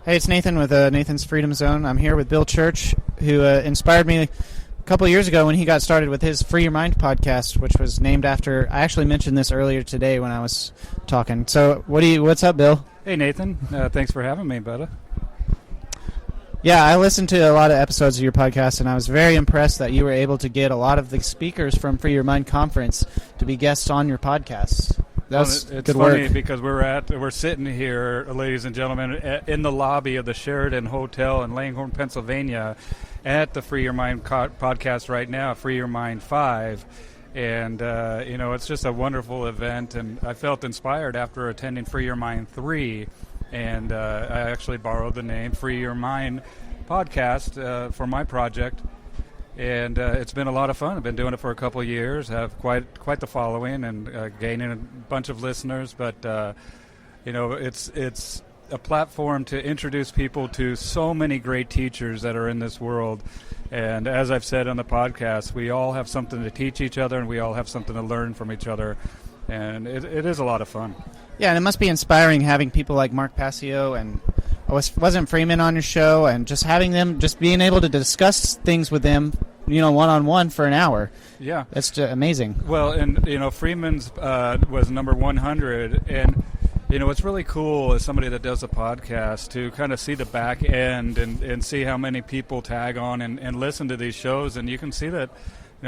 Hey, it's Nathan with Nathan's Freedom Zone. I'm here with Bill Church, who inspired me a couple of years ago when he got started with his Free Your Mind podcast, which was named after. I actually mentioned this earlier today when I was talking. So, what's up, Bill? Hey, Nathan. Thanks for having me, buddy. Yeah, I listened to a lot of episodes of your podcast, and I was very impressed that you were able to get a lot of the speakers from Free Your Mind conference to be guests on your podcast. That's it's good funny work. because we're sitting here, ladies and gentlemen, in the lobby of the Sheridan Hotel in Langhorne, Pennsylvania, at the Free Your Mind podcast right now, FYM5, and it's just a wonderful event. And I felt inspired after attending Free Your Mind 3, and I actually borrowed the name Free Your Mind podcast for my project. And it's been a lot of fun. I've been doing it for a couple of years. Have quite the following and gaining a bunch of listeners. But it's a platform to introduce people to so many great teachers that are in this world. And as I've said on the podcast, we all have something to teach each other, and we all have something to learn from each other. And it is a lot of fun. Yeah, and it must be inspiring having people like Mark Passio and wasn't Freeman on your show, and just having them, just being able to discuss things with them, one-on-one for an hour. Yeah. That's just amazing. Well, and Freeman's was number 100, and what's really cool is somebody that does a podcast to kind of see the back end and see how many people tag on and listen to these shows, and you can see that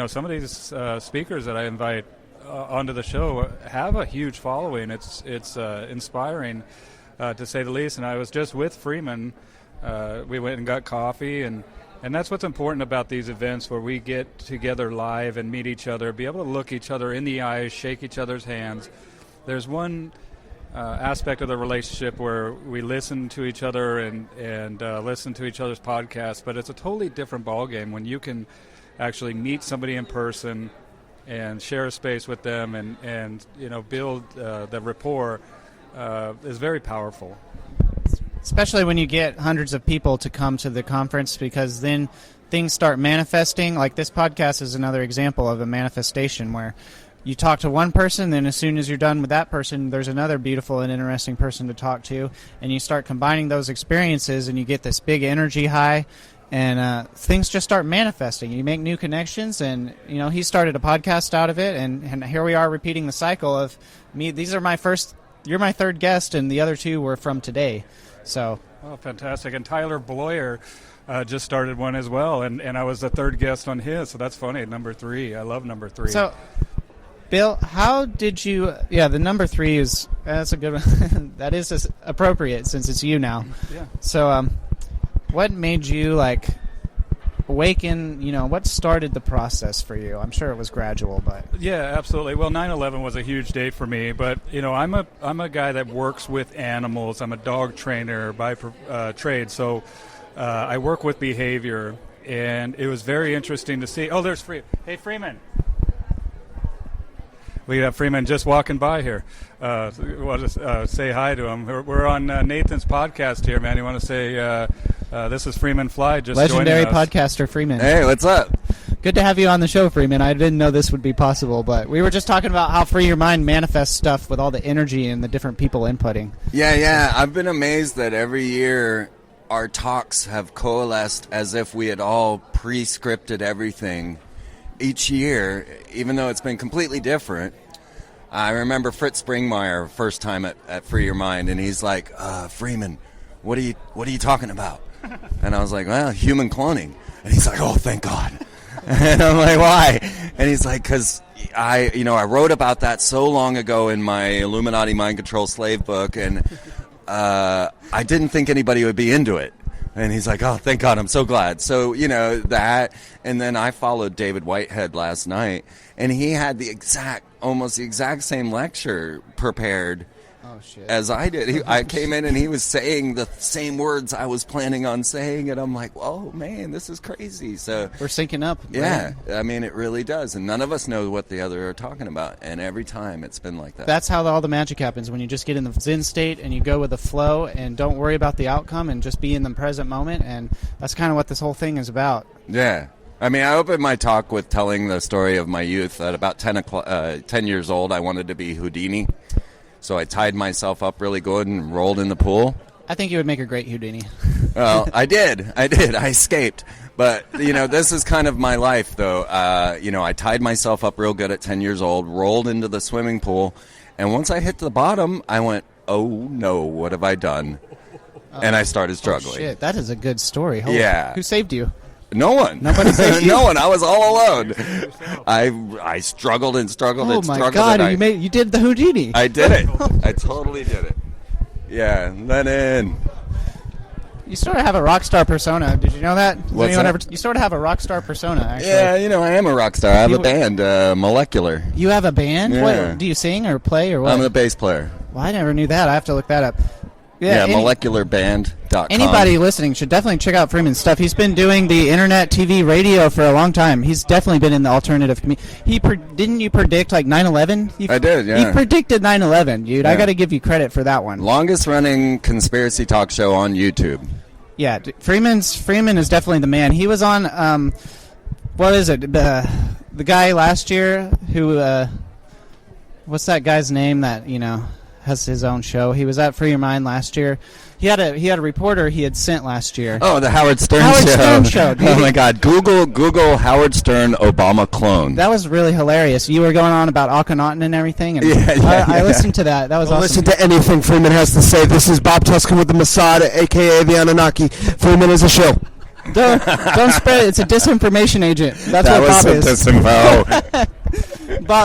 some of these speakers that I invite onto the show have a huge following. It's inspiring, to say the least. And I was just with Freeman. We went and got coffee, and that's what's important about these events, where we get together live and meet each other, be able to look each other in the eyes, shake each other's hands. There's one aspect of the relationship where we listen to each other and listen to each other's podcasts, but it's a totally different ballgame when you can actually meet somebody in person and share a space with them and build the rapport. Is very powerful. Especially when you get hundreds of people to come to the conference, because then things start manifesting. Like this podcast is another example of a manifestation where you talk to one person, then as soon as you're done with that person, there's another beautiful and interesting person to talk to, and you start combining those experiences, and you get this big energy high, and things just start manifesting. You make new connections, and he started a podcast out of it, and here we are repeating the cycle of me. You're my third guest, and the other two were from today. So. Oh, fantastic. And Tyler Bloyer just started one as well, and I was the third guest on his, so that's funny, number 3. I love number 3. So, Bill, how did you... Yeah, the number 3 that's a good one. That is appropriate since it's you now. Yeah. So, what made you, awaken, what started the process for you? I'm sure it was gradual, but... Yeah, absolutely. Well, 9/11 was a huge day for me, but, I'm a guy that works with animals. I'm a dog trainer by trade, so I work with behavior, and it was very interesting to see... Oh, there's Freeman. Hey, Freeman. We have Freeman just walking by here. We'll just say hi to him. We're on Nathan's podcast here, man. You want to say... this is Freeman Fly, just legendary joining us. Podcaster Freeman. Hey, what's up? Good to have you on the show, Freeman. I didn't know this would be possible, but we were just talking about how Free Your Mind manifests stuff with all the energy and the different people inputting. Yeah. I've been amazed that every year our talks have coalesced as if we had all pre-scripted everything each year, even though it's been completely different. I remember Fritz Springmeyer first time at Free Your Mind, and he's like, Freeman, what are you talking about? And I was like, well, human cloning. And he's like, oh, thank God. And I'm like, why? And he's like, because I wrote about that so long ago in my Illuminati Mind Control Slave book, and I didn't think anybody would be into it. And he's like, oh, thank God, I'm so glad. So, that. And then I followed David Whitehead last night, and he had almost the exact same lecture prepared as I did. I came in and he was saying the same words I was planning on saying, and I'm like, oh man, this is crazy. So we're syncing up. Yeah, right? I mean, it really does, and none of us know what the other are talking about, and every time it's been like that. That's how all the magic happens, when you just get in the Zen state and you go with the flow and don't worry about the outcome and just be in the present moment, and that's kind of what this whole thing is about. Yeah. I mean, I opened my talk with telling the story of my youth. At about 10 years old, I wanted to be Houdini. So I tied myself up really good and rolled in the pool. I think you would make a great Houdini. Well, I did. I escaped. But, this is kind of my life, though. I tied myself up real good at 10 years old, rolled into the swimming pool, and once I hit the bottom, I went, oh, no, what have I done? And I started struggling. Oh, shit, that is a good story. Yeah. Who saved you? No one. Nobody saved you? No one. I was all alone. I struggled and struggled and struggled. Oh, my God, you did the Houdini. I did it. I totally did it. Yeah, Lenon. You sort of have a rock star persona. Did you know that? What's that? You sort of have a rock star persona, actually. Yeah, I am a rock star. I have a band, Molecular. You have a band? Yeah. What, do you sing or play or what? I'm the bass player. Well, I never knew that. I have to look that up. Yeah, molecularband.com. Anybody listening should definitely check out Freeman's stuff. He's been doing the internet, TV, radio for a long time. He's definitely been in the alternative community. Didn't you predict like 9/11? I did, yeah. He predicted 9/11, dude. Yeah. I got to give you credit for that one. Longest running conspiracy talk show on YouTube. Yeah, Freeman is definitely the man. He was on what is it? The guy last year who what's that guy's name that has his own show? He was at Free Your Mind last year. He had a reporter he had sent last year. Oh, the Howard Stern show. Howard Stern show. Dude. Oh my God! Google Howard Stern Obama clone. That was really hilarious. You were going on about Akhenaten and everything, and yeah. I listened to that. That was awesome. Listen to anything Freeman has to say. This is Bob Tuskin with the Mossad, a.k.a. the Anunnaki. Freeman is a show. Don't spread it. It's a disinformation agent. That's that what was Bob is. disinfo.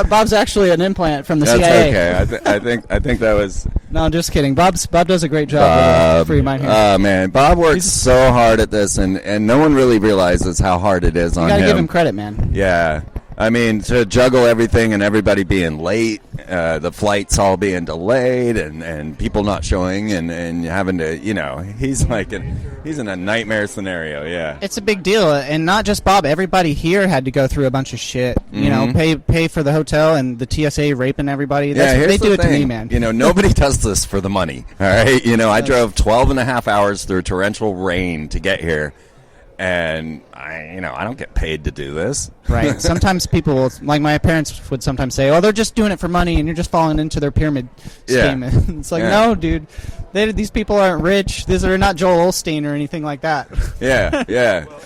Bob's actually an implant from the That's CIA. okay. I think that was. No, I'm just kidding. Bob does a great job with Free Your Mind here. Oh man, Bob works so hard at this, and no one really realizes how hard it is on him. You gotta give him credit, man. Yeah. I mean, to juggle everything and everybody being late, the flights all being delayed, and people not showing, and having to, he's he's in a nightmare scenario. Yeah, it's a big deal, and not just Bob. Everybody here had to go through a bunch of shit. Pay for the hotel and the TSA raping everybody. They do it to me, man. Nobody does this for the money. All right, I drove 12 and a half hours through torrential rain to get here. And I don't get paid to do this. Right. Sometimes people will, like my parents would sometimes say, "Oh, they're just doing it for money, and you're just falling into their pyramid scheme." It's like, no, dude, these people aren't rich. These are not Joel Osteen or anything like that. Yeah. Well,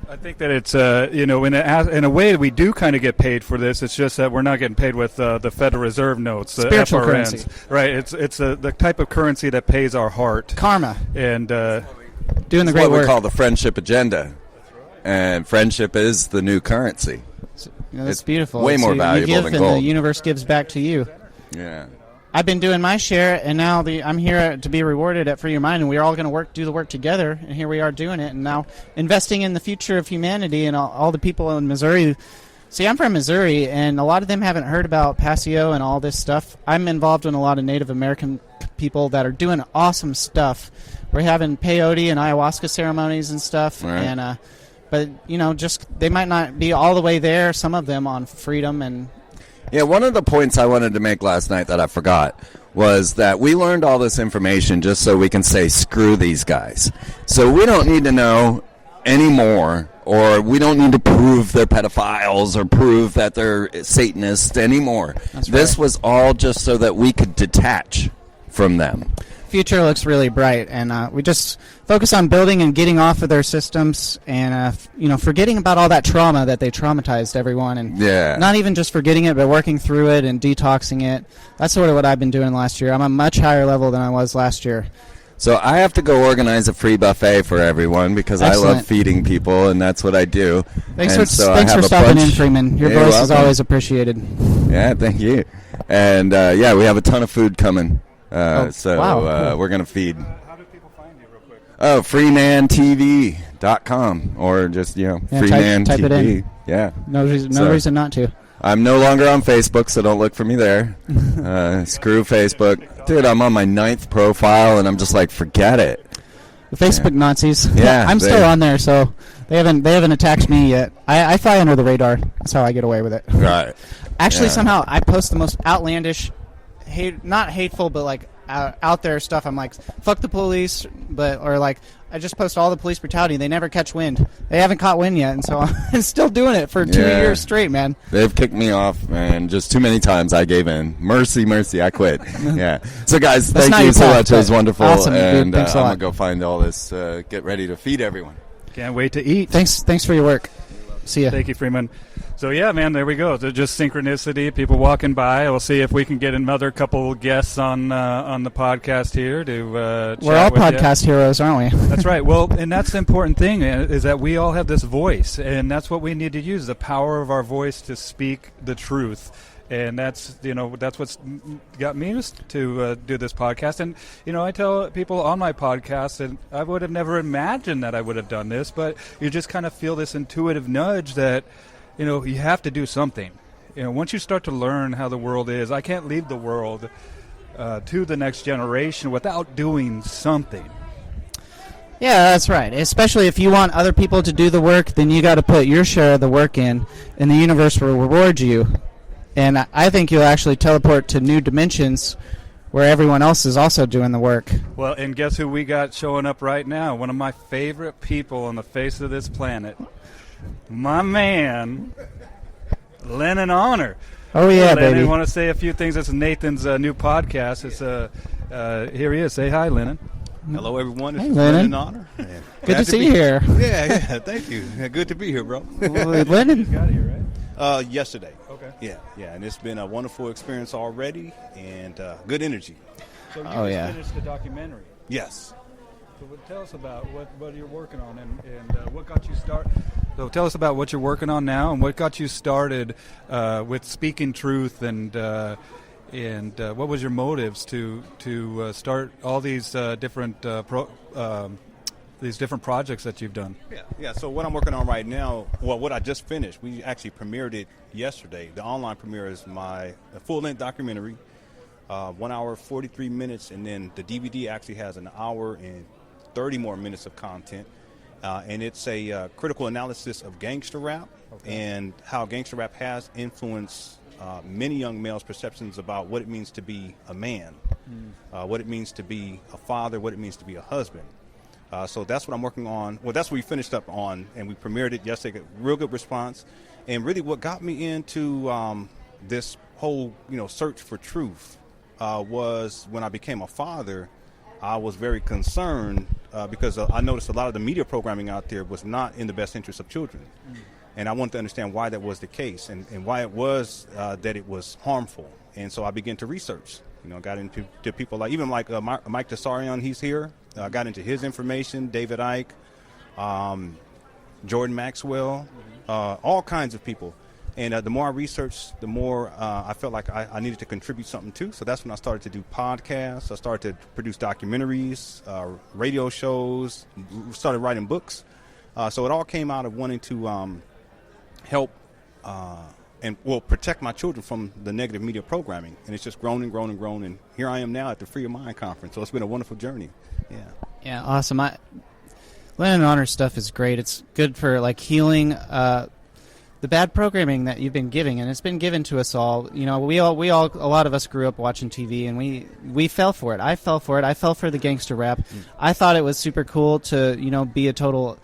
I think that it's in a way we do kind of get paid for this. It's just that we're not getting paid with the Federal Reserve notes, the spiritual FRNs. currency. Right. It's the type of currency that pays our heart. Karma. And doing the great what work. we call the friendship agenda, and friendship is the new currency. That's beautiful. Way more valuable you give than and gold. The universe gives back to you. Yeah. I've been doing my share, and now I'm here to be rewarded at Free Your Mind, and we're all going to do the work together, and here we are doing it, and now investing in the future of humanity and all the people in Missouri. See, I'm from Missouri, and a lot of them haven't heard about Passio and all this stuff. I'm involved in a lot of Native American people that are doing awesome stuff. We're having peyote and ayahuasca ceremonies and stuff, right. And but just they might not be all the way there. Some of them on freedom and. Yeah, one of the points I wanted to make last night that I forgot was that we learned all this information just so we can say screw these guys. So we don't need to know anymore, or we don't need to prove they're pedophiles or prove that they're Satanists anymore. That's right. This was all just so that we could detach from them. Future looks really bright, and we just focus on building and getting off of their systems, and forgetting about all that trauma that they traumatized everyone, and not even just forgetting it, but working through it and detoxing it. That's sort of what I've been doing last year. I'm a much higher level than I was last year. So I have to go organize a free buffet for everyone because Excellent. I love feeding people, and that's what I do. Thanks and for stopping in, Freeman. Your voice is always appreciated. Yeah, thank you. And we have a ton of food coming. Wow, cool. We're going to feed. How do people find you real quick? Oh, freemantv.com or just, Freeman type TV. it in. Yeah. No reason not to. I'm no longer on Facebook, so don't look for me there. Screw Facebook. Dude, I'm on my 9th profile, and I'm just like, forget it. The Facebook Nazis. Yeah. I'm still on there, so they haven't attacked me yet. I fly under the radar. That's how I get away with it. Right. Actually, somehow, I post the most outlandish, not hateful, but like out there stuff. I'm like, fuck the police, or like I just post all the police brutality. They never catch wind. They haven't caught wind yet, and so I'm still doing it for 2 years straight, man. They've kicked me off, man. Just too many times I gave in. Mercy, I quit. Yeah. So, guys, thank you so much. It was wonderful. Awesome, and I'm going to go find all this, get ready to feed everyone. Can't wait to eat. Thanks for your work. See ya. Thank you, Freeman. So, yeah, man, there we go. So just synchronicity, people walking by. We'll see if we can get another couple guests on the podcast here to We're all podcast heroes, aren't we? That's right. Well, and that's the important thing, is that we all have this voice, and that's what we need to use, the power of our voice to speak the truth. And that's what's got me to do this podcast. And, I tell people on my podcast that I would have never imagined that I would have done this, but you just kind of feel this intuitive nudge that, you have to do something. Once you start to learn how the world is, I can't leave the world to the next generation without doing something. Yeah, that's right. Especially if you want other people to do the work, then you got to put your share of the work in, and the universe will reward you. And I think you'll actually teleport to new dimensions where everyone else is also doing the work. Well, and guess who we got showing up right now? One of my favorite people on the face of this planet. My man, Lenon Honor. Oh, yeah, Lenon, baby. I want to say a few things. This is Nathan's new podcast. It's here he is. Say hi, Lenon. Hello, everyone. This Hey, is Lenon. Lenon Honor. Good to see you here. Yeah, thank you. Good to be here, bro. Lenon. Got here, right? Yesterday. Okay. Yeah, and it's been a wonderful experience already, and good energy. So you Oh, just yeah. finished the documentary. Yes. So tell us about what you're working on and what got you started. So tell us about what you're working on now and what got you started with speaking truth and what was your motives to start all these different projects that you've done. Yeah. So what I'm working on right now, what I just finished, we actually premiered it yesterday. The online premiere is my full-length documentary, 1 hour, 43 minutes, and then the DVD actually has an hour and 30 more minutes of content. And it's a critical analysis of gangster rap and how gangster rap has influenced many young males' perceptions about what it means to be a man, what it means to be a father, what it means to be a husband. So that's what I'm working on. Well, that's what we finished up on, and we premiered it yesterday. Got real good response. And really what got me into this whole search for truth was when I became a father. I was very concerned because I noticed a lot of the media programming out there was not in the best interest of children. And I wanted to understand why that was the case and why it was that it was harmful. And so I began to research. Got into people like Mike Tessarion, he's here. Got into his information, David Icke, Jordan Maxwell, all kinds of people. And the more I researched, the more I felt like I needed to contribute something too. So that's when I started to do podcasts. I started to produce documentaries, radio shows, started writing books. So it all came out of wanting to help protect my children from the negative media programming. And it's just grown and grown and grown. And here I am now at the Free Your Mind Conference. So it's been a wonderful journey. Yeah, awesome. Lenon Honor stuff is great. It's good for healing the bad programming that you've been giving, and it's been given to us all. We all, a lot of us grew up watching TV, and we fell for it. I fell for it. I fell for the gangster rap. I thought it was super cool to be a total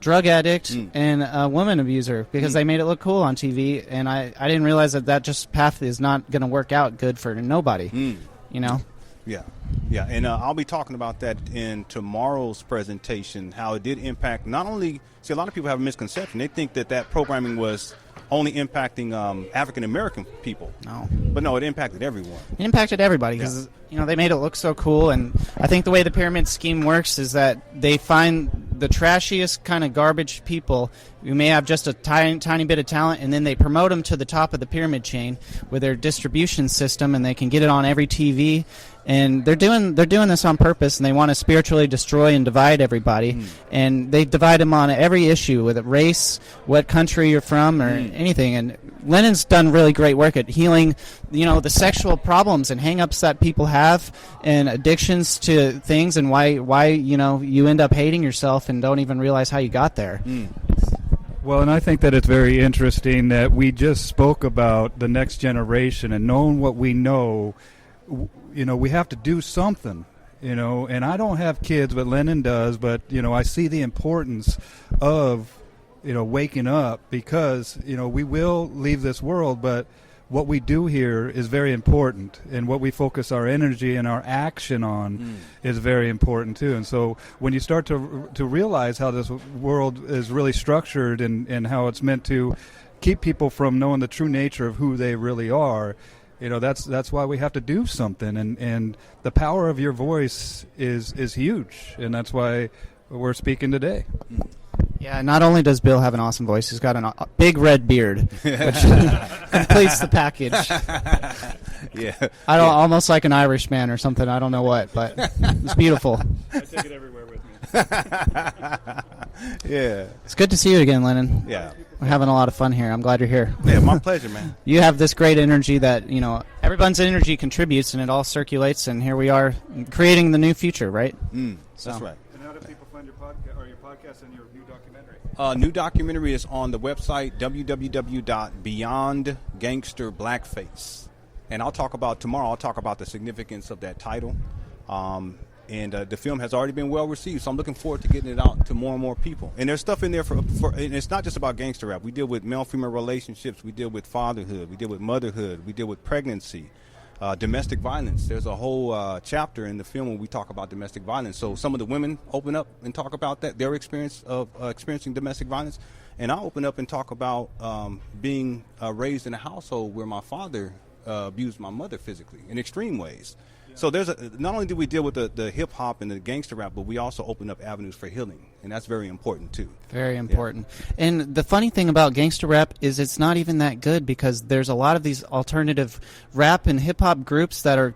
drug addict and a woman abuser because they made it look cool on TV, and I didn't realize that just path is not going to work out good for nobody. Yeah, and I'll be talking about that in tomorrow's presentation, how it did impact not only, a lot of people have a misconception. They think that programming was only impacting African-American people. No. But no, it impacted everyone. It impacted everybody because, they made it look so cool, and I think the way the pyramid scheme works is that they find the trashiest kind of garbage people who may have just a tiny bit of talent, and then they promote them to the top of the pyramid chain with their distribution system, and they can get it on every TV. And they're doing this on purpose, and they want to spiritually destroy and divide everybody. And they divide them on every issue, with race, what country you're from, or anything. And Lenon's done really great work at healing, the sexual problems and hang-ups that people have, and addictions to things, and why you end up hating yourself and don't even realize how you got there. Well, and I think that it's very interesting that we just spoke about the next generation and knowing what we know. we have to do something. And I don't have kids, but Lenon does. But I see the importance of waking up, because we will leave this world, but what we do here is very important, and what we focus our energy and our action on is very important too. And so when you start to realize how this world is really structured, and how it's meant to keep people from knowing the true nature of who they really are, that's why we have to do something. And the power of your voice is huge, and that's why we're speaking today. Yeah, not only does Bill have an awesome voice, he's got a big red beard, which completes the package. Yeah. Almost like an Irishman or something. I don't know what, but it's beautiful. I take it everywhere with me. Yeah. It's good to see you again, Lenon. Yeah. We're having a lot of fun here. I'm glad you're here. Yeah, my pleasure, man. You have this great energy that, everyone's energy contributes, and it all circulates, and here we are creating the new future, right? That's right. And how do people find your podcast and your new documentary? New documentary is on the website www.beyondgangsterblackface. And I'll talk about the significance of that title. And the film has already been well received, so I'm looking forward to getting it out to more and more people. And there's stuff in there for and it's not just about gangster rap. We deal with male-female relationships. We deal with fatherhood. We deal with motherhood. We deal with pregnancy, domestic violence. There's a whole chapter in the film when we talk about domestic violence. So some of the women open up and talk about their experience of experiencing domestic violence. And I open up and talk about being raised in a household where my father abused my mother physically in extreme ways. So not only do we deal with the hip hop and the gangster rap, but we also open up avenues for healing, and that's very important too. Very important. Yeah. And the funny thing about gangster rap is it's not even that good, because there's a lot of these alternative rap and hip hop groups that are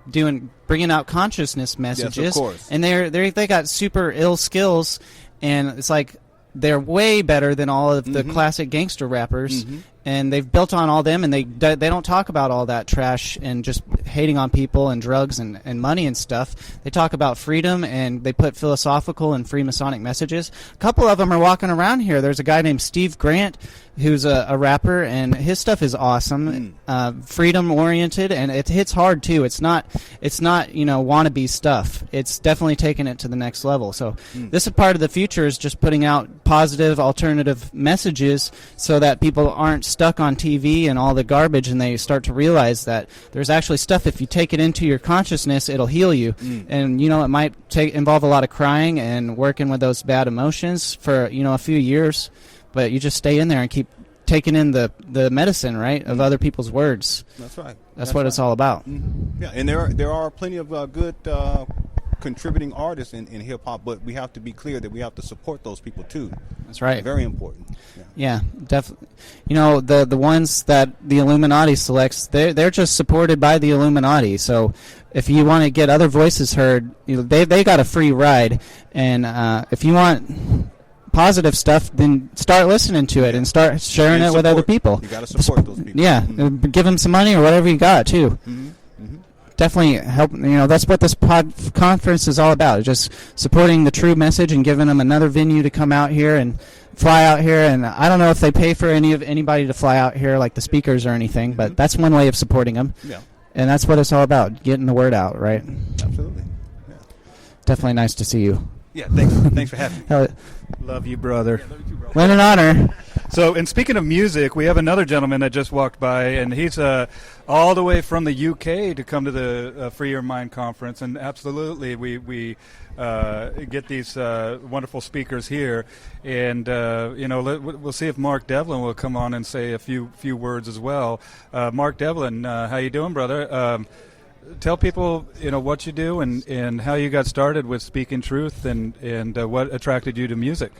bringing out consciousness messages. Yes, of course. And they got super ill skills, and it's like they're way better than all of the classic gangster rappers. And they've built on all them, and they don't talk about all that trash and just hating on people and drugs and money and stuff. They talk about freedom, and they put philosophical and Freemasonic messages. A couple of them are walking around here. There's a guy named Steve Grant who's a rapper, and his stuff is awesome, freedom-oriented, and it hits hard, too. It's not wannabe stuff. It's definitely taking it to the next level. So this is part of the future, is just putting out positive, alternative messages so that people aren't stuck on TV and all the garbage, and they start to realize that there's actually stuff, if you take it into your consciousness, it'll heal you. And it might involve a lot of crying and working with those bad emotions for a few years, but you just stay in there and keep taking in the medicine, right, of other people's words. That's right. That's what it's all about. Yeah, and there are plenty of good contributing artists in hip hop, but we have to be clear that we have to support those people too. That's right. Very important. Yeah, definitely. The ones that the Illuminati selects, they're just supported by the Illuminati. So if you want to get other voices heard, they got a free ride. And if you want positive stuff, then start listening to it and start sharing it with other people. You got to support those people. Yeah, give them some money or whatever you got too. Definitely help. That's what this conference is all about. Just supporting the true message and giving them another venue to come out here and fly out here. And I don't know if they pay for anybody to fly out here, like the speakers or anything, but that's one way of supporting them. Yeah. And that's what it's all about, getting the word out, right? Absolutely. Yeah. Definitely nice to see you. Yeah, thanks for having me. Love you, brother. Yeah, love you too, bro. Lenon Honor. So, and speaking of music, we have another gentleman that just walked by, and he's all the way from the UK to come to the Free Your Mind conference. And absolutely, we get these wonderful speakers here, and we'll see if Mark Devlin will come on and say a few words as well. Mark Devlin, how you doing, brother? Tell people what you do and how you got started with Speaking Truth and what attracted you to music.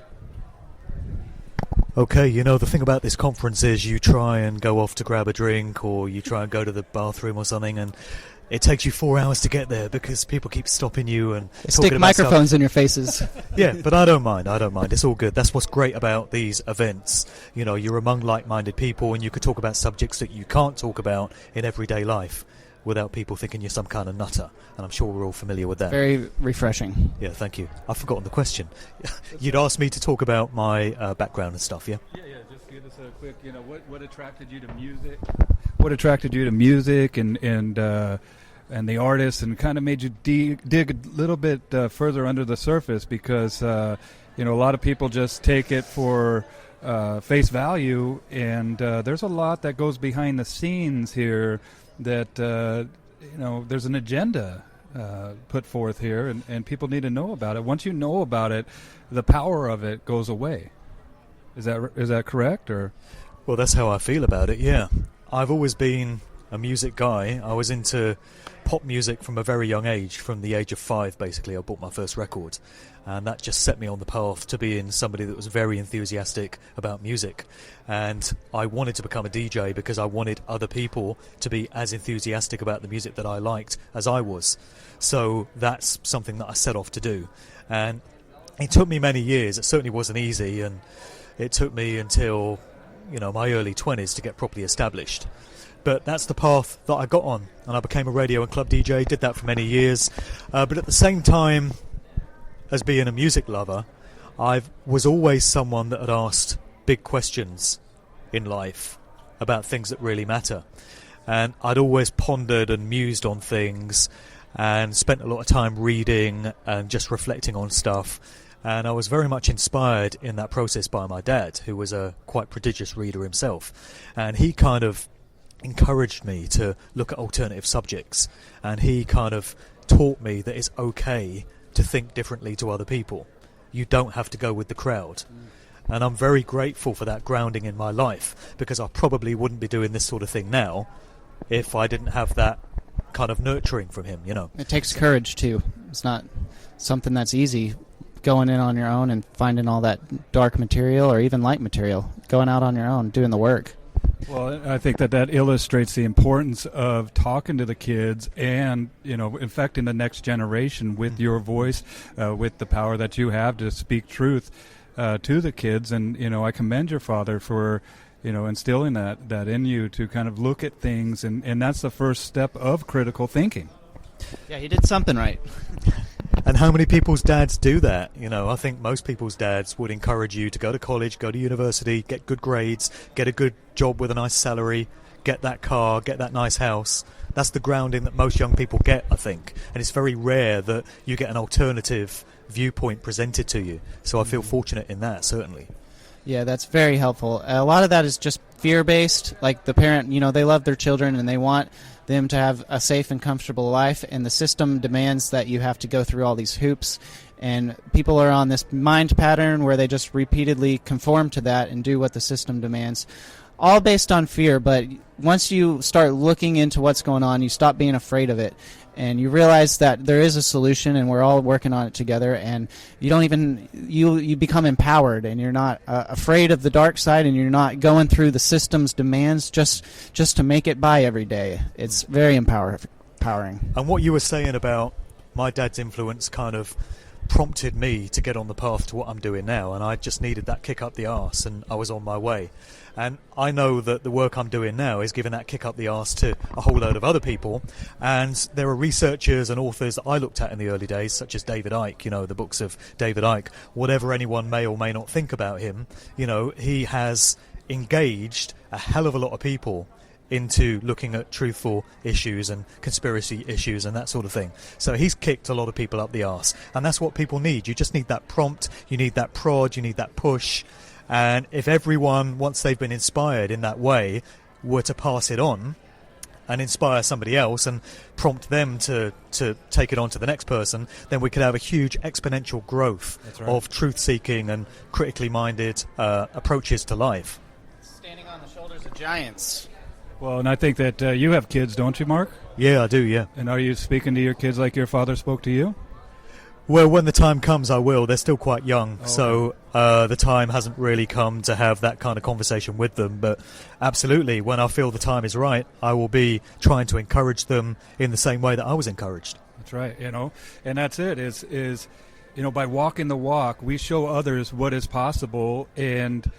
Okay, the thing about this conference is you try and go off to grab a drink, or you try and go to the bathroom or something, and it takes you 4 hours to get there because people keep stopping you and stick microphones in your faces. Yeah, but I don't mind. It's all good. That's what's great about these events. You're among like-minded people, and you could talk about subjects that you can't talk about in everyday life without people thinking you're some kind of nutter, and I'm sure we're all familiar with that. Very refreshing. Yeah, thank you. I've forgotten the question. You'd asked me to talk about my background and stuff, yeah? Yeah, just give us a quick, what attracted you to music? What attracted you to music and the artists, and kind of made you dig a little bit further under the surface, because a lot of people just take it for face value, and there's a lot that goes behind the scenes here that there's an agenda put forth here, and people need to know about it. Once you know about it, the power of it goes away. Is that correct? Or Well, that's how I feel about it, yeah. I've always been a music guy. I was into pop music from a very young age. From the age of 5, basically, I bought my first record. And that just set me on the path to being somebody that was very enthusiastic about music. And I wanted to become a DJ because I wanted other people to be as enthusiastic about the music that I liked as I was. So that's something that I set off to do. And it took me many years. It certainly wasn't easy, and it took me until my early 20s to get properly established. But that's the path that I got on, and I became a radio and club DJ, did that for many years. But at the same time as being a music lover, I was always someone that had asked big questions in life about things that really matter. And I'd always pondered and mused on things and spent a lot of time reading and just reflecting on stuff. And I was very much inspired in that process by my dad, who was a quite prodigious reader himself. And he kind of encouraged me to look at alternative subjects. And he kind of taught me that it's okay to think differently to other people. You don't have to go with the crowd. And I'm very grateful for that grounding in my life, because I probably wouldn't be doing this sort of thing now if I didn't have that kind of nurturing from him, It takes courage, too. It's not something that's easy, going in on your own and finding all that dark material or even light material, going out on your own, doing the work. Well, I think that illustrates the importance of talking to the kids and, infecting the next generation with your voice, with the power that you have to speak truth to the kids. And, I commend your father for, instilling that in you to kind of look at things. And that's the first step of critical thinking. Yeah, he did something right. And how many people's dads do that? I think most people's dads would encourage you to go to college, go to university, get good grades, get a good job with a nice salary, get that car, get that nice house. That's the grounding that most young people get, I think. And it's very rare that you get an alternative viewpoint presented to you. So I feel fortunate in that, certainly. Yeah, that's very helpful. A lot of that is just fear-based. Like the parent, they love their children and they want them to have a safe and comfortable life, and the system demands that you have to go through all these hoops, and people are on this mind pattern where they just repeatedly conform to that and do what the system demands, all based on fear. But once you start looking into what's going on, you stop being afraid of it, and you realize that there is a solution and we're all working on it together, and you become empowered, and you're not afraid of the dark side, and you're not going through the system's demands just to make it by every day. It's very empowering. And what you were saying about my dad's influence kind of prompted me to get on the path to what I'm doing now, and I just needed that kick up the arse, and I was on my way. And I know that the work I'm doing now is giving that kick up the arse to a whole load of other people. And there are researchers and authors that I looked at in the early days, such as David Icke, the books of David Icke. Whatever anyone may or may not think about him, he has engaged a hell of a lot of people into looking at truthful issues and conspiracy issues and that sort of thing. So he's kicked a lot of people up the arse. And that's what people need. You just need that prompt, you need that prod, you need that push. And if everyone, once they've been inspired in that way, were to pass it on and inspire somebody else and prompt them to take it on to the next person, then we could have a huge exponential growth of truth-seeking and critically minded approaches to life. Standing on the shoulders of giants. Well, and I think that you have kids, don't you, Mark? Yeah, I do, yeah. And are you speaking to your kids like your father spoke to you? Well, when the time comes, I will. They're still quite young, so the time hasn't really come to have that kind of conversation with them. But absolutely, when I feel the time is right, I will be trying to encourage them in the same way that I was encouraged. That's right, and that's it, is by walking the walk, we show others what is possible. And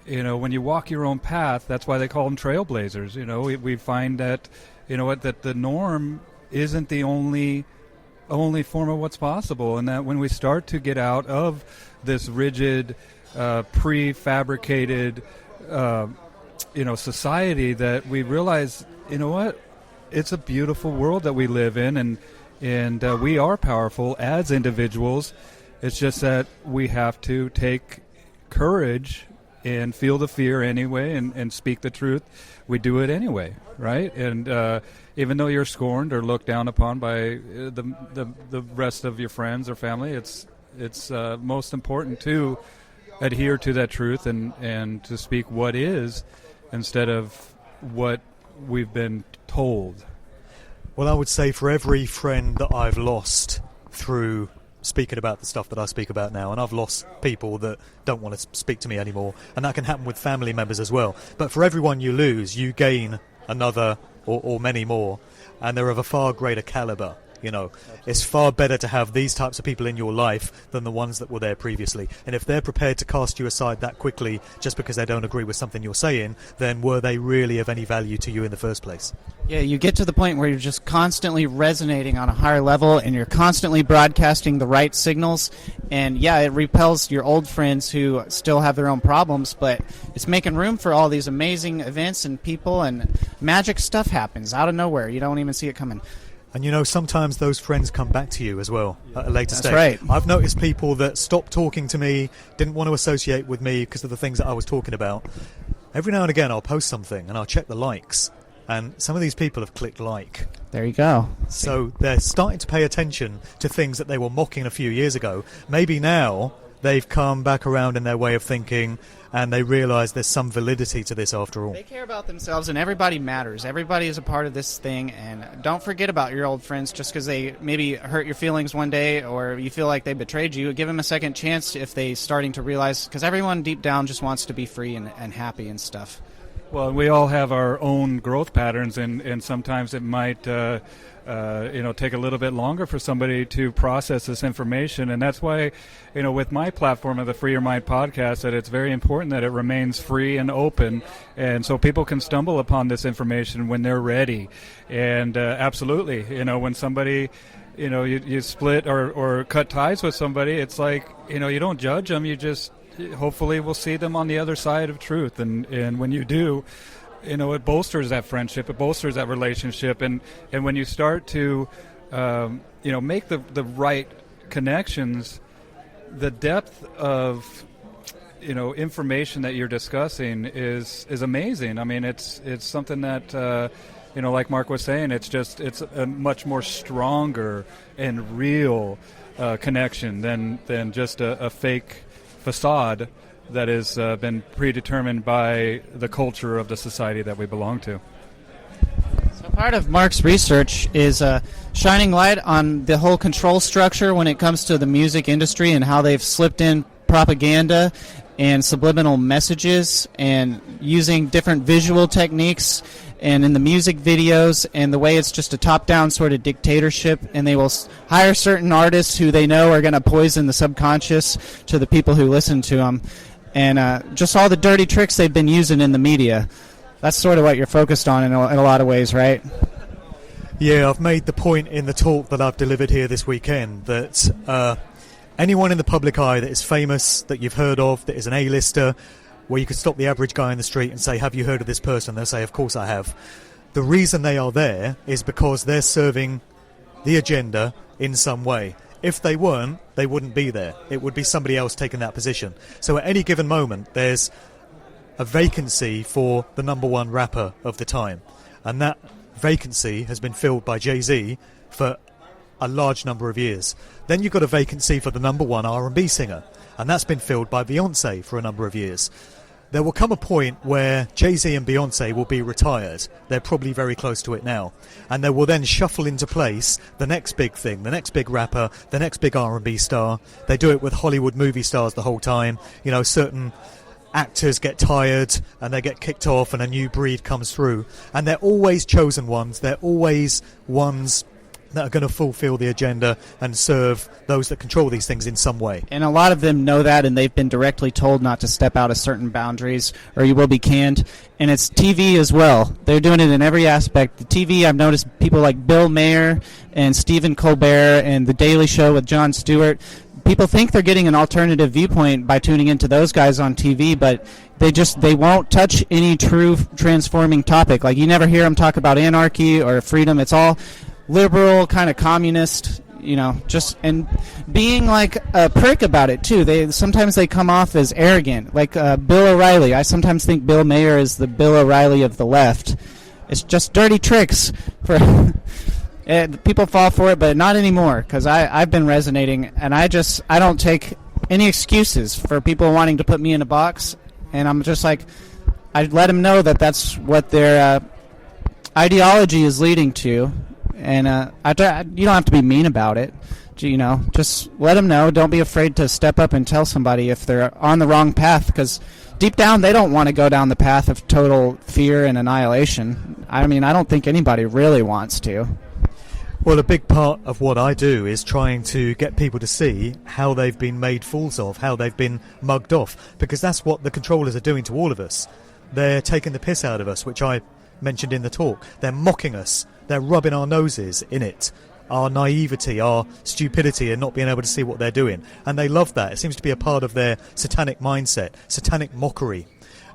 when you walk your own path, that's why they call them trailblazers. We find that, that the norm isn't the only form of what's possible, and that when we start to get out of this rigid, prefabricated, society, that we realize, it's a beautiful world that we live in, and we are powerful as individuals. It's just that we have to take courage and feel the fear anyway, and speak the truth. We do it anyway, right? And even though you're scorned or looked down upon by the rest of your friends or family, it's most important to adhere to that truth and to speak what is instead of what we've been told. Well, I would say for every friend that I've lost through speaking about the stuff that I speak about now, and I've lost people that don't want to speak to me anymore, and that can happen with family members as well. But for everyone you lose, you gain another or many more, and they're of a far greater caliber. It's far better to have these types of people in your life than the ones that were there previously. And if they're prepared to cast you aside that quickly just because they don't agree with something you're saying, then were they really of any value to you in the first place? Yeah, you get to the point where you're just constantly resonating on a higher level, and you're constantly broadcasting the right signals. And yeah, it repels your old friends who still have their own problems, but it's making room for all these amazing events and people, and magic stuff happens out of nowhere. You don't even see it coming. And sometimes those friends come back to you as well at a later stage. That's right. I've noticed people that stopped talking to me, didn't want to associate with me because of the things that I was talking about. Every now and again I'll post something and I'll check the likes, and some of these people have clicked like. There you go. So they're starting to pay attention to things that they were mocking a few years ago. Maybe now they've come back around in their way of thinking, and they realise there's some validity to this after all. They care about themselves, and everybody matters. Everybody is a part of this thing, and don't forget about your old friends just because they maybe hurt your feelings one day or you feel like they betrayed you. Give them a second chance if they're starting to realize, because everyone deep down just wants to be free and happy and stuff. Well, we all have our own growth patterns, and sometimes it might take a little bit longer for somebody to process this information. And that's why, with my platform of the Free Your Mind podcast, that it's very important that it remains free and open, and so people can stumble upon this information when they're ready. And absolutely, when somebody, you split or cut ties with somebody, it's like, you don't judge them, you just hopefully we'll see them on the other side of truth. And when you do, it bolsters that friendship, it bolsters that relationship. And when you start to, make the right connections, the depth of, information that you're discussing is amazing. I mean, it's something that, like Mark was saying, it's a much more stronger and real connection than just a fake facade that has been predetermined by the culture of the society that we belong to. So part of Mark's research is shining light on the whole control structure when it comes to the music industry and how they've slipped in propaganda and subliminal messages and using different visual techniques and in the music videos, and the way it's just a top-down sort of dictatorship, and they will hire certain artists who they know are going to poison the subconscious to the people who listen to them, and just all the dirty tricks they've been using in the media. That's sort of what you're focused on in a lot of ways, right? Yeah, I've made the point in the talk that I've delivered here this weekend that anyone in the public eye that is famous, that you've heard of, that is an A-lister, where you could stop the average guy in the street and say, have you heard of this person? They'll say, of course I have. The reason they are there is because they're serving the agenda in some way. If they weren't, they wouldn't be there. It would be somebody else taking that position. So at any given moment, there's a vacancy for the number one rapper of the time. And that vacancy has been filled by Jay-Z for a large number of years. Then you've got a vacancy for the number one R&B singer. And that's been filled by Beyonce for a number of years. There will come a point where Jay-Z and Beyonce will be retired. They're probably very close to it now. And they will then shuffle into place the next big thing, the next big rapper, the next big R&B star. They do it with Hollywood movie stars the whole time. Certain actors get tired and they get kicked off and a new breed comes through. And they're always chosen ones. They're always ones that are going to fulfill the agenda and serve those that control these things in some way. And a lot of them know that, and they've been directly told not to step out of certain boundaries or you will be canned. And it's TV as well. They're doing it in every aspect. The TV, I've noticed people like Bill Maher and Stephen Colbert and The Daily Show with Jon Stewart, people think they're getting an alternative viewpoint by tuning into those guys on TV, but they won't touch any true transforming topic. Like, you never hear them talk about anarchy or freedom. It's all liberal, kind of communist, just, and being like a prick about it too. Sometimes they come off as arrogant, like Bill O'Reilly. I sometimes think Bill Maher is the Bill O'Reilly of the left. It's just dirty tricks for people fall for it, but not anymore, because I've been resonating, and I don't take any excuses for people wanting to put me in a box, and I'm just like, I let them know that that's what their ideology is leading to, and you don't have to be mean about it. Just let them know. Don't be afraid to step up and tell somebody if they're on the wrong path, because deep down they don't want to go down the path of total fear and annihilation. I mean, I don't think anybody really wants to. Well, a big part of what I do is trying to get people to see how they've been made fools of, how they've been mugged off, because that's what the controllers are doing to all of us. They're taking the piss out of us, which I mentioned in the talk. They're mocking us. They're rubbing our noses in it. Our naivety, our stupidity, and not being able to see what they're doing. And they love that. It seems to be a part of their satanic mindset, satanic mockery.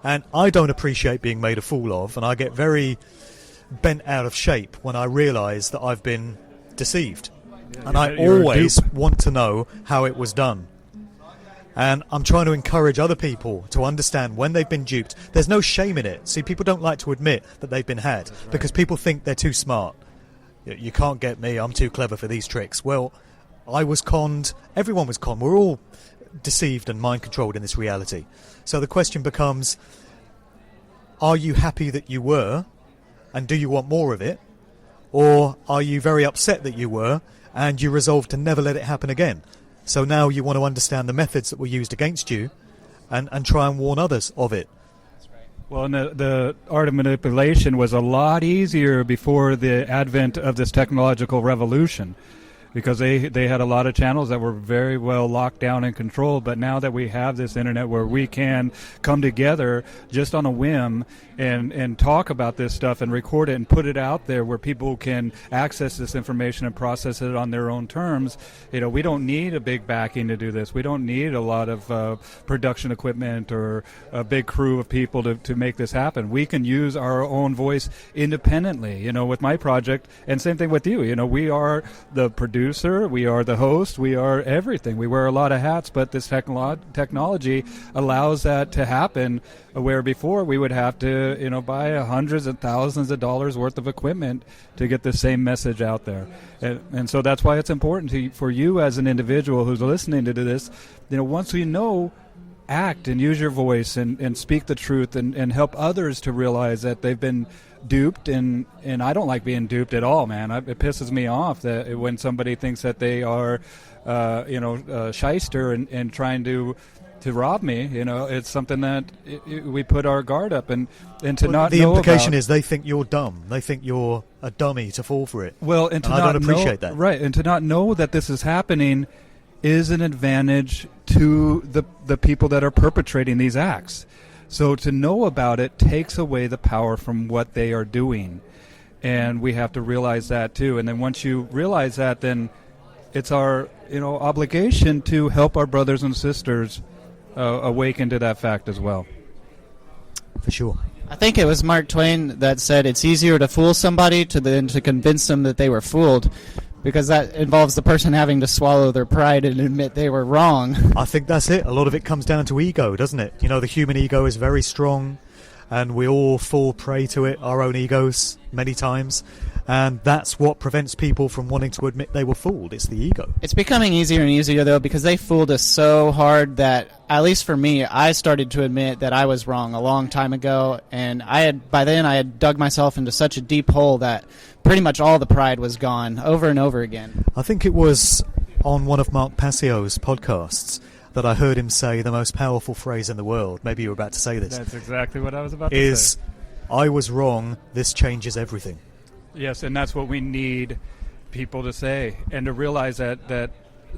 And I don't appreciate being made a fool of, and I get very bent out of shape when I realise that I've been deceived. And I always want to know how it was done. And I'm trying to encourage other people to understand when they've been duped. There's no shame in it. See, people don't like to admit that they've been had because people think they're too smart. You can't get me, I'm too clever for these tricks. Well, I was conned, everyone was conned. We're all deceived and mind-controlled in this reality. So the question becomes, are you happy that you were, and do you want more of it? Or are you very upset that you were, and you resolve to never let it happen again? So now you want to understand the methods that were used against you, and try and warn others of it. Well, and the art of manipulation was a lot easier before the advent of this technological revolution, because they had a lot of channels that were very well locked down and controlled. But now that we have this internet where we can come together just on a whim and talk about this stuff and record it and put it out there where people can access this information and process it on their own terms, we don't need a big backing to do this. We don't need a lot of production equipment or a big crew of people to make this happen. We can use our own voice independently, with my project, and same thing with you. We are the producer, we are the host, we are everything. We wear a lot of hats, but this technology allows that to happen, where before we would have to buy hundreds of thousands of dollars worth of equipment to get the same message out there. And so that's why it's important for you as an individual who's listening to this, once we know, act and use your voice and speak the truth and help others to realize that they've been duped. And I don't like being duped at all, man. It pisses me off that when somebody thinks that they are shyster and trying to rob me, it's something that we put our guard up and to not know. The implication is they think you're dumb. They think you're a dummy to fall for it. Well, and I don't appreciate that. Right, and to not know that this is happening is an advantage to the people that are perpetrating these acts. So to know about it takes away the power from what they are doing, and we have to realize that too. And then once you realize that, then it's our obligation to help our brothers and sisters awaken to that fact as well. For sure. I think it was Mark Twain that said it's easier to fool somebody than to convince them that they were fooled, because that involves the person having to swallow their pride and admit they were wrong. I think that's it. A lot of it comes down to ego, doesn't it? The human ego is very strong, and we all fall prey to it, our own egos, many times. And that's what prevents people from wanting to admit they were fooled. It's the ego. It's becoming easier and easier, though, because they fooled us so hard that, at least for me, I started to admit that I was wrong a long time ago. And by then I had dug myself into such a deep hole that pretty much all the pride was gone over and over again. I think it was on one of Mark Passio's podcasts that I heard him say the most powerful phrase in the world. Maybe you were about to say this. That's exactly what I was about to say. I was wrong, this changes everything. Yes, and that's what we need people to say, and to realize that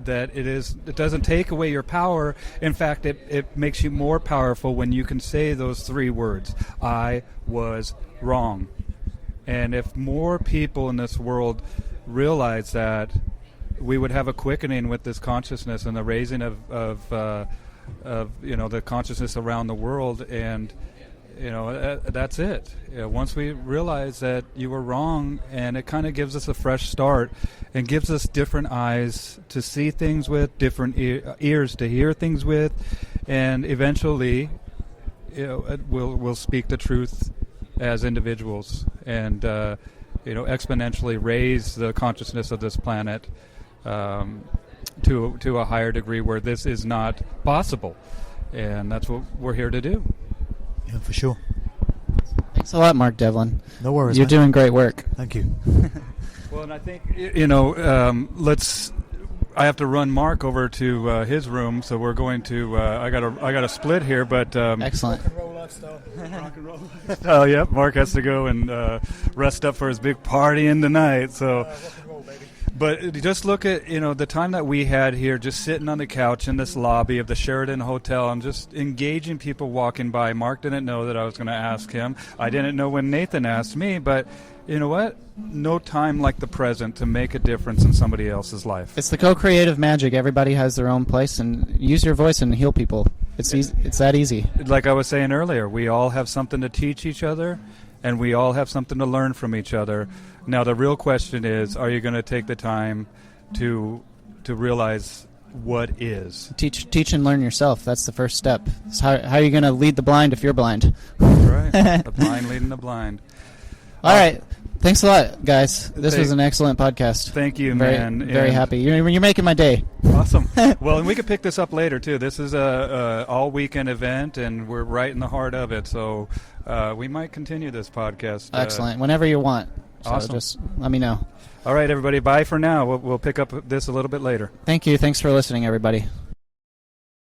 it doesn't take away your power. In fact, it makes you more powerful when you can say those three words: I was wrong. And if more people in this world realize that, we would have a quickening with this consciousness and the raising of the consciousness around the world, and that's it. Once we realize that you were wrong, and it kind of gives us a fresh start and gives us different eyes to see things with, different ears to hear things with, and eventually we'll speak the truth as individuals, and exponentially raise the consciousness of this planet to a higher degree where this is not possible, and that's what we're here to do. Yeah, for sure. Thanks a lot, Mark Devlin. No worries. You're man. doing great work. Thank you. Well, and I think I have to run Mark over to his room, so we're going to. I got a split here, but Excellent. Rock and roll lifestyle. Rock and roll. oh yeah, Mark has to go and rest up for his big party in tonight. So. Rock and roll, baby. But just look at, the time that we had here, just sitting on the couch in this lobby of the Sheraton Hotel and just engaging people walking by. Mark didn't know that I was going to ask him. I didn't know when Nathan asked me, but you know what? No time like the present to make a difference in somebody else's life. It's the co-creative magic. Everybody has their own place, and use your voice and heal people. It's easy. It's that easy. Like I was saying earlier, we all have something to teach each other, and we all have something to learn from each other. Now, the real question is, are you going to take the time to realize what is? Teach and learn yourself. That's the first step. It's how are you going to lead the blind if you're blind? That's right. The blind leading the blind. All right. Thanks a lot, guys. This was an excellent podcast. Thank you, very, man. Very happy. You're making my day. Awesome. Well, and we could pick this up later, too. This is a all-weekend event, and we're right in the heart of it. So we might continue this podcast. Excellent. Whenever you want. So Awesome. Just let me know. All right, everybody. Bye for now. We'll pick up this a little bit later. Thank you. Thanks for listening, everybody.